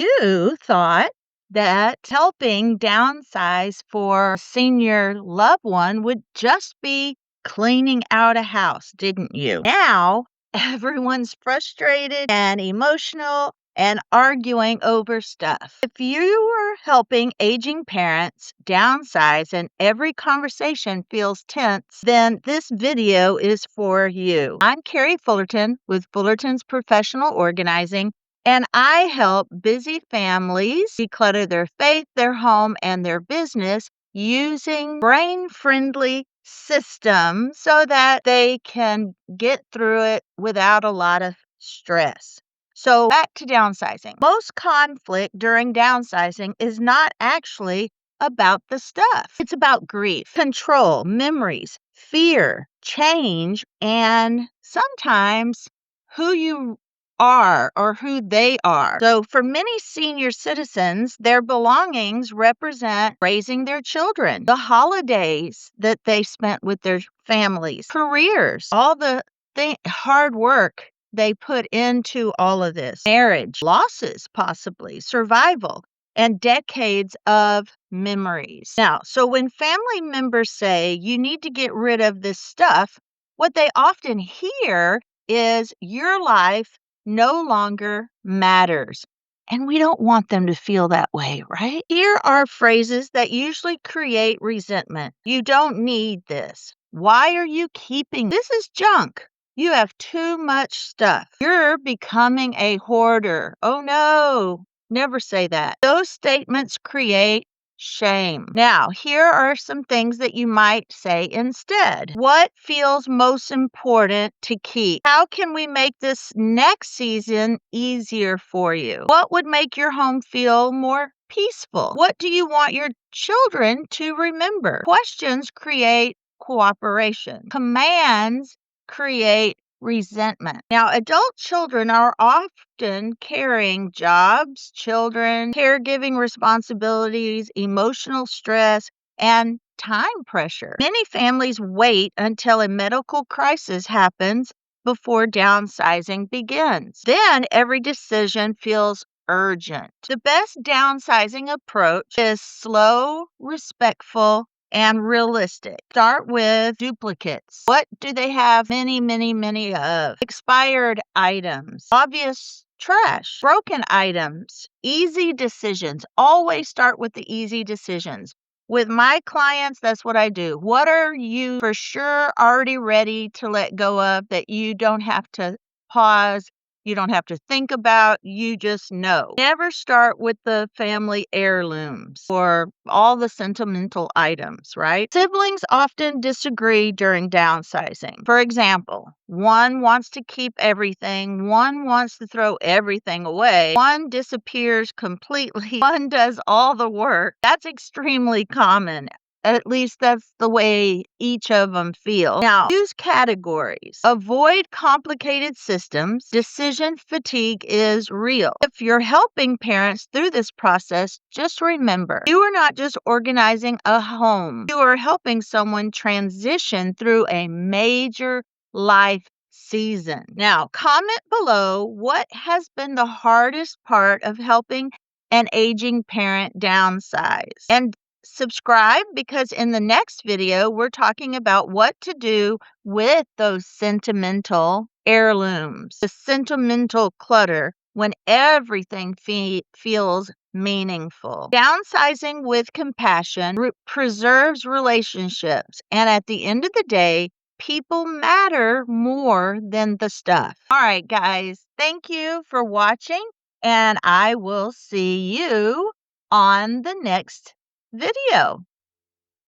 You thought that helping downsize for a senior loved one would just be cleaning out a house, didn't you? Now, everyone's frustrated and emotional and arguing over stuff. If you were helping aging parents downsize and every conversation feels tense, then this video is for you. I'm Carrie Fullerton with Fullerton's Professional Organizing, and I help busy families declutter their faith, their home, and their business using brain-friendly systems so that they can get through it without a lot of stress. So back to downsizing. Most conflict during downsizing is not actually about the stuff. It's about grief, control, memories, fear, change, and sometimes who you are or who they are. So for many senior citizens, their belongings represent raising their children, the holidays that they spent with their families, careers, all the hard work they put into all of this, marriage, losses, possibly, survival, and decades of memories. Now, so when family members say you need to get rid of this stuff, what they often hear is your life no longer matters. And we don't want them to feel that way, right? Here are phrases that usually create resentment. You don't need this. Why are you keeping this? Is junk. You have too much stuff. You're becoming a hoarder. Oh no, never say that. Those statements create shame. Now, here are some things that you might say instead. What feels most important to keep? How can we make this next season easier for you? What would make your home feel more peaceful? What do you want your children to remember? Questions create cooperation. Commands create resentment. Now, adult children are often carrying jobs, children, caregiving responsibilities, emotional stress, and time pressure. Many families wait until a medical crisis happens before downsizing begins. Then every decision feels urgent. The best downsizing approach is slow, respectful, and realistic. Start with duplicates. What do they have many of? Expired items, obvious trash, broken items, easy decisions. Always start with the easy decisions. With my clients, that's what I do. What are you for sure already ready to let go of that you don't have to pause? You don't have to think about, you just know. Never start with the family heirlooms or all the sentimental items, right? Siblings often disagree during downsizing. For example, one wants to keep everything, one wants to throw everything away, one disappears completely, one does all the work. That's extremely common. At least that's the way each of them feel. Now, use categories. Avoid complicated systems. Decision fatigue is real. If you're helping parents through this process, just remember, you are not just organizing a home. You are helping someone transition through a major life season. Now, comment below what has been the hardest part of helping an aging parent downsize. And subscribe, because in the next video, we're talking about what to do with those sentimental heirlooms, the sentimental clutter when everything feels meaningful. Downsizing with compassion preserves relationships, and at the end of the day, people matter more than the stuff. All right, guys, thank you for watching, and I will see you on the next video.